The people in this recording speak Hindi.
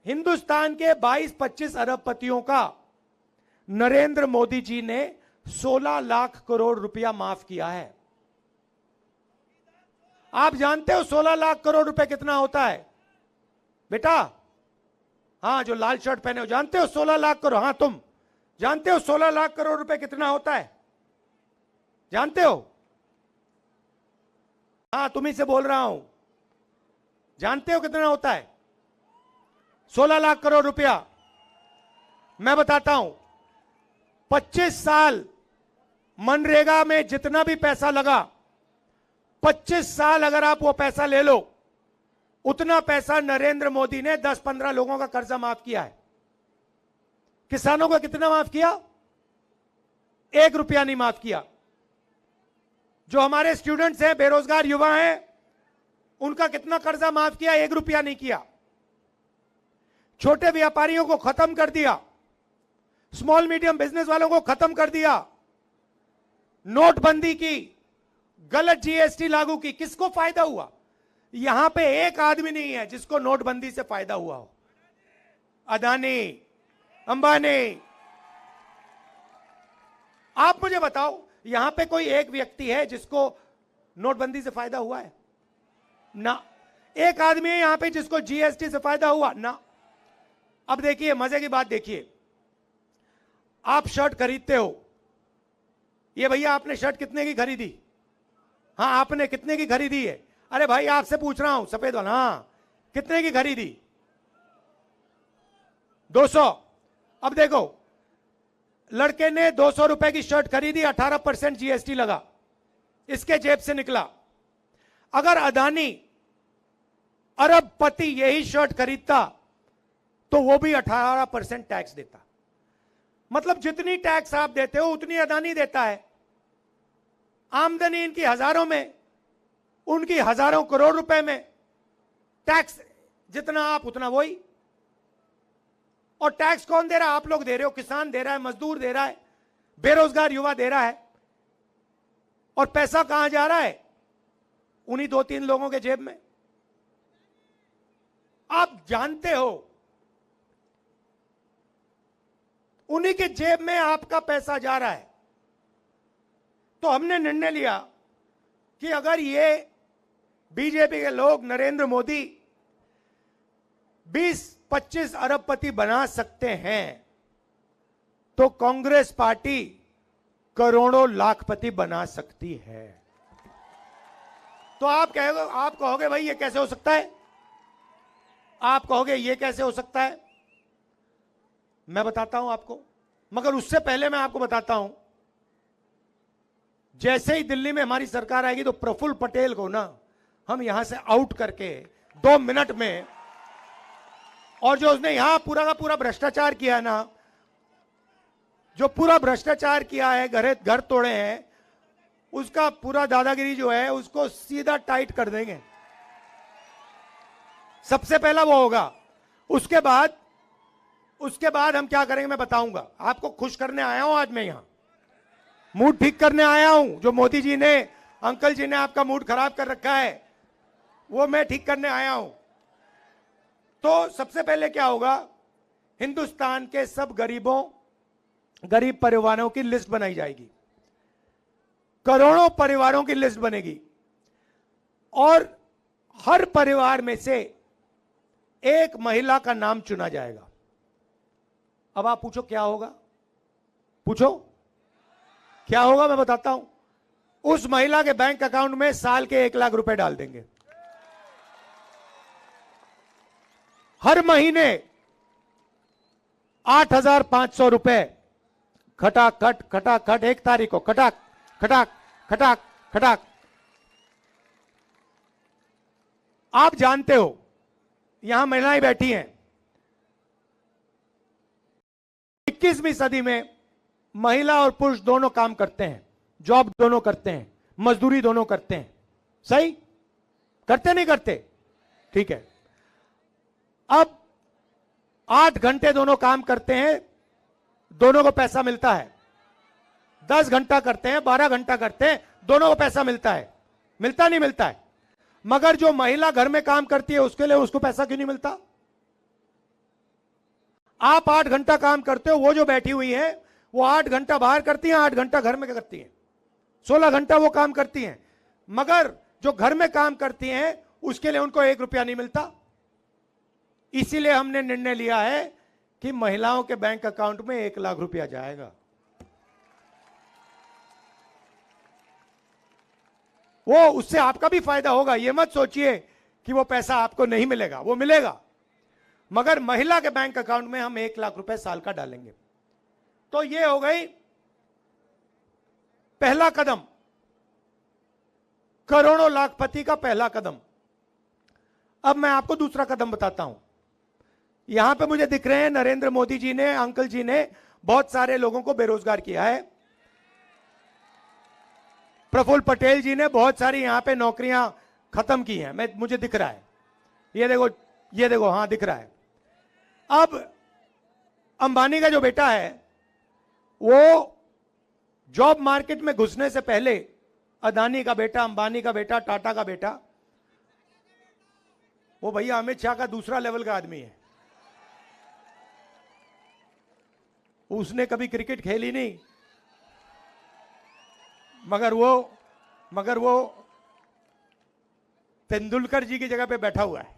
हिंदुस्तान के 22-25 अरबपतियों का नरेंद्र मोदी जी ने 16 लाख करोड़ रुपया माफ किया है। आप जानते हो 16 लाख करोड़ रुपए कितना होता है बेटा? हाँ, जो लाल शर्ट पहने हो, जानते हो 16 लाख करोड़? हाँ, तुम जानते हो 16 लाख करोड़ रुपए कितना होता है? जानते हो? हाँ, तुम्ही से बोल रहा हूं, जानते हो कितना होता है 16 लाख करोड़ रुपया? मैं बताता हूं, 25 साल मनरेगा में जितना भी पैसा लगा, 25 साल अगर आप वो पैसा ले लो, उतना पैसा नरेंद्र मोदी ने 10-15 लोगों का कर्जा माफ किया है। किसानों का कितना माफ किया? 1 रुपया नहीं माफ किया। जो हमारे स्टूडेंट्स हैं, बेरोजगार युवा हैं, उनका कितना कर्जा माफ किया? 1 रुपया नहीं किया। छोटे व्यापारियों को खत्म कर दिया, स्मॉल मीडियम बिजनेस वालों को खत्म कर दिया, नोटबंदी की, गलत जीएसटी लागू की। किसको फायदा हुआ? यहां पे एक आदमी नहीं है जिसको नोटबंदी से फायदा हुआ हो। अदानी, अंबानी। आप मुझे बताओ, यहां पे कोई एक व्यक्ति है जिसको नोटबंदी से फायदा हुआ है? ना। एक आदमी है यहां पे जिसको जीएसटी से फायदा हुआ? ना। अब देखिए, मजे की बात देखिए, आप शर्ट खरीदते हो, ये भैया आपने शर्ट कितने की खरीदी? हाँ, आपने कितने की खरीदी है? अरे भाई, आपसे पूछ रहा हूं, सफेद वाला। हाँ, कितने की खरीदी? 200। अब देखो, लड़के ने 200 रुपए की शर्ट खरीदी, 18% जीएसटी लगा, इसके जेब से निकला। अगर अदानी अरबपति यही शर्ट खरीदता तो वो भी 18% टैक्स देता। मतलब जितनी टैक्स आप देते हो उतनी अदानी देता है। आमदनी इनकी हजारों में, उनकी हजारों करोड़ रुपए में। टैक्स जितना आप उतना वही। और टैक्स कौन दे रहा है? आप लोग दे रहे हो, किसान दे रहा है, मजदूर दे रहा है, बेरोजगार युवा दे रहा है। और पैसा कहां जा रहा है? उन्हीं 2-3 लोगों के जेब में। आप जानते हो, उन्हीं के जेब में आपका पैसा जा रहा है। तो हमने निर्णय लिया कि अगर ये बीजेपी के लोग नरेंद्र मोदी 20-25 अरबपति बना सकते हैं, तो कांग्रेस पार्टी करोड़ों लाखपति बना सकती है। तो आप कहोगे भाई ये कैसे हो सकता है? आप कहोगे ये कैसे हो सकता है? मैं बताता हूं आपको, मगर उससे पहले मैं आपको बताता हूं, जैसे ही दिल्ली में हमारी सरकार आएगी तो प्रफुल्ल पटेल को ना हम यहां से आउट करके 2 मिनट में, और जो उसने यहां पूरा का पूरा भ्रष्टाचार किया है ना, जो पूरा भ्रष्टाचार किया है, घर तोड़े हैं, उसका पूरा दादागिरी जो है उसको सीधा टाइट कर देंगे। सबसे पहला वो होगा। उसके बाद हम क्या करेंगे मैं बताऊंगा। आपको खुश करने आया हूं आज मैं यहां, मूड ठीक करने आया हूं। जो मोदी जी ने, अंकल जी ने आपका मूड खराब कर रखा है, वो मैं ठीक करने आया हूं। तो सबसे पहले क्या होगा, हिंदुस्तान के सब गरीब परिवारों की लिस्ट बनाई जाएगी। करोड़ों परिवारों की लिस्ट बनेगी और हर परिवार में से एक महिला का नाम चुना जाएगा। अब आप पूछो क्या होगा? पूछो क्या होगा? मैं बताता हूं। उस महिला के बैंक अकाउंट में साल के 1 लाख रुपए डाल देंगे। हर महीने 8,500 रुपए खटाखट 1 तारीख को खटाक। आप जानते हो, यहां महिलाएं बैठी हैं, 21वीं सदी में महिला और पुरुष दोनों काम करते हैं, जॉब दोनों करते हैं, मजदूरी दोनों करते हैं। सही करते नहीं करते? ठीक है। अब 8 घंटे दोनों काम करते हैं, दोनों को पैसा मिलता है। 10 घंटा करते हैं, 12 घंटा करते हैं, दोनों को पैसा मिलता है। मिलता नहीं मिलता है? मगर जो महिला घर में काम करती है उसके लिए उसको पैसा क्यों नहीं मिलता? आप 8 घंटा काम करते हो, वो जो बैठी हुई है वो 8 घंटा बाहर करती हैं, 8 घंटा घर में करती हैं, 16 घंटा वो काम करती हैं। मगर जो घर में काम करती हैं उसके लिए उनको 1 रुपया नहीं मिलता। इसीलिए हमने निर्णय लिया है कि महिलाओं के बैंक अकाउंट में 1 लाख रुपया जाएगा। वो उससे आपका भी फायदा होगा। ये मत सोचिए कि वो पैसा आपको नहीं मिलेगा, वो मिलेगा, मगर महिला के बैंक अकाउंट में हम 1 लाख रुपए साल का डालेंगे। तो ये हो गई पहला कदम, करोड़ों लाखपति का पहला कदम। अब मैं आपको दूसरा कदम बताता हूं। यहां पे मुझे दिख रहे हैं नरेंद्र मोदी जी ने, अंकल जी ने बहुत सारे लोगों को बेरोजगार किया है। प्रफुल्ल पटेल जी ने बहुत सारी यहां पे नौकरियां खत्म की हैं, मुझे दिख रहा है। ये देखो, ये देखो, हां दिख रहा है। अब अंबानी का जो बेटा है वो जॉब मार्केट में घुसने से पहले, अदानी का बेटा, अंबानी का बेटा, टाटा का बेटा, वो भैया अमित शाह का दूसरा लेवल का आदमी है। उसने कभी क्रिकेट खेली नहीं, मगर वो तेंदुलकर जी की जगह पे बैठा हुआ है।